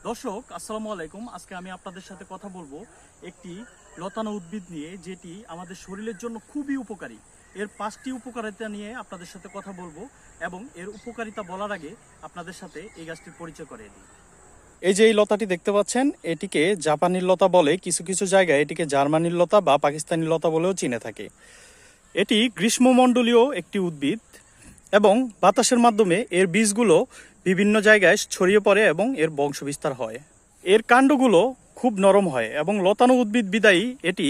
দর্শক আসসালামু আলাইকুম। আজকে আমি আপনাদের সাথে কথা বলবো একটি লতানো উদ্ভিদ নিয়ে, যেটি আমাদের শরীরের জন্য খুবই উপকারী। এর 5টি উপকারিতা নিয়ে আপনাদের সাথে কথা বলবো এবং এর উপকারিতা বলার আগে আপনাদের সাথে এই গাছটির পরিচয় করিয়ে দিই। এই যে এই লতাটি দেখতে পাচ্ছেন, এটিকে জাপানির লতা বলে, কিছু কিছু জায়গায় এটিকে জার্মানির লতা বা পাকিস্তানি লতা বলেও চিনে থাকে। এটি গ্রীষ্মমণ্ডলীয় একটি উদ্ভিদ এবং বাতাসের মাধ্যমে এর বীজগুলো বিভিন্ন জায়গায় ছড়িয়ে পড়ে এবং এর বংশবিস্তার হয়। এর কাণ্ডগুলো খুব নরম হয় এবং লতানো উদ্ভিদ বিদায়ী এটি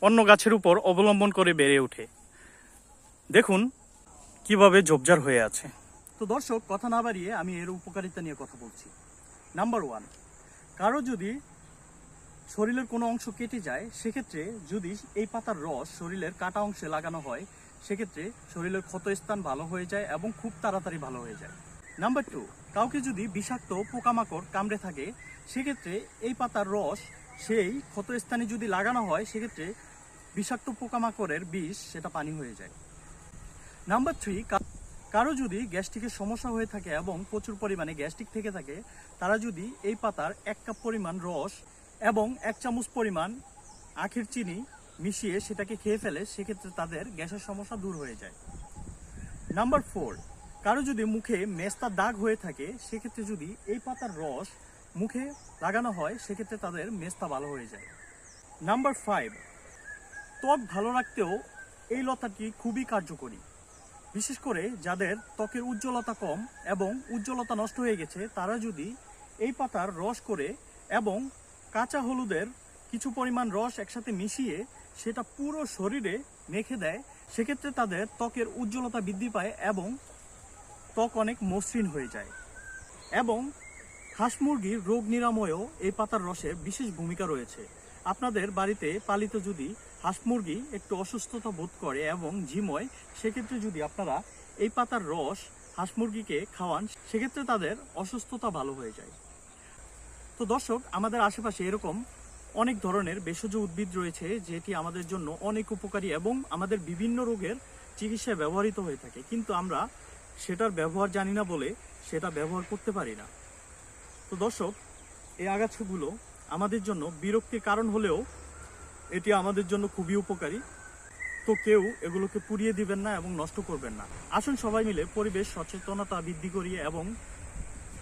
অন্য গাছের উপর অবলম্বন করে বেড়ে ওঠে। দেখুন কিভাবে ঝোপঝাড় হয়ে আছে। তো দর্শক, কথা না বাড়িয়ে আমি এর উপকারিতা নিয়ে কথা বলছি। নাম্বার 1, কারো যদি শরীরের কোনো অংশ কেটে যায়, সেক্ষেত্রে যদি এই পাতার রস শরীরের কাটা অংশে লাগানো হয়, সেক্ষেত্রে শরীরের ক্ষতস্থান ভালো হয়ে যায় এবং খুব তাড়াতাড়ি ভালো হয়ে যায়। নাম্বার 2, কাউকে যদি বিষাক্ত পোকামাকড় কামড়ে থাকে, সেক্ষেত্রে এই পাতার রস সেই ক্ষতস্থানে যদি লাগানো হয়, সেক্ষেত্রে বিষাক্ত পোকামাকড়ের বিষ সেটা পানি হয়ে যায়। নাম্বার 3, কারো যদি গ্যাস্ট্রিকের সমস্যা হয়ে থাকে এবং প্রচুর পরিমাণে গ্যাস্ট্রিক থেকে থাকে, তারা যদি এই পাতার 1 কাপ পরিমাণ রস এবং 1 চামচ পরিমাণ আখের চিনি মিশিয়ে সেটাকে খেয়ে ফেলে, সেক্ষেত্রে তাদের গ্যাসের সমস্যা দূর হয়ে যায়। নাম্বার 4, কারো যদি মুখে মেস্তার দাগ হয়ে থাকে, সেক্ষেত্রে যদি এই পাতার রস মুখে লাগানো হয়, সেক্ষেত্রে তাদের মেস্তা ভালো হয়ে যায়। নাম্বার 5, ত্বক ভালো রাখতেও এই লতাটি খুবই কার্যকরী। বিশেষ করে যাদের ত্বকের উজ্জ্বলতা কম এবং উজ্জ্বলতা নষ্ট হয়ে গেছে, তারা যদি এই পাতার রস করে এবং কাঁচা হলুদের কিছু পরিমাণ রস একসাথে মিশিয়ে সেটা পুরো শরীরে মেখে দেয়, সেক্ষেত্রে তাদের ত্বকের উজ্জ্বলতা বৃদ্ধি পায় এবং ত্বক অনেক মসৃণ হয়ে যায়। এবং হাঁস মুরগির রোগ নিরাময়েও এই পাতার রসের বিশেষ ভূমিকা রয়েছে। আপনাদের বাড়িতে পালিত যদি হাঁস মুরগি একটু অসুস্থতা বোধ করে এবং ঝিমোয়, সেক্ষেত্রে যদি আপনারা এই পাতার রস হাঁস মুরগিকে খাওয়ান, সেক্ষেত্রে তাদের অসুস্থতা ভালো হয়ে যায়। তো দর্শক, আমাদের আশেপাশে এরকম অনেক ধরনের ভেষজ উদ্ভিদ রয়েছে, যেটি আমাদের জন্য অনেক উপকারী এবং আমাদের বিভিন্ন রোগের চিকিৎসায় ব্যবহৃত হয়ে থাকে, কিন্তু আমরা সেটার ব্যবহার জানি না বলে সেটা ব্যবহার করতে পারি না। তো দর্শক, এই আগাছাগুলো আমাদের জন্য বিরক্তির কারণ হলেও এটি আমাদের জন্য খুবই উপকারী। তো কেউ এগুলোকে পুড়িয়ে দিবেন না এবং নষ্ট করবেন না। আসুন সবাই মিলে পরিবেশ সচেতনতা বৃদ্ধি করি এবং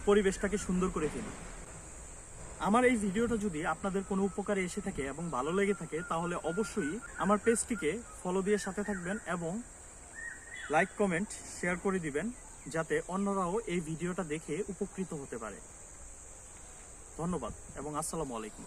পরিবেশটাকে সুন্দর করে ফেলি। আমার এই ভিডিওটা যদি আপনাদের কোনো উপকারে এসে থাকে এবং ভালো লেগে থাকে, তাহলে অবশ্যই আমার পেজটিকে ফলো দিয়ে সাথে থাকবেন এবং লাইক কমেন্ট শেয়ার করে দিবেন, যাতে অন্যরাও এই ভিডিওটা দেখে উপকৃত হতে পারে। ধন্যবাদ এবং আসসালামু আলাইকুম।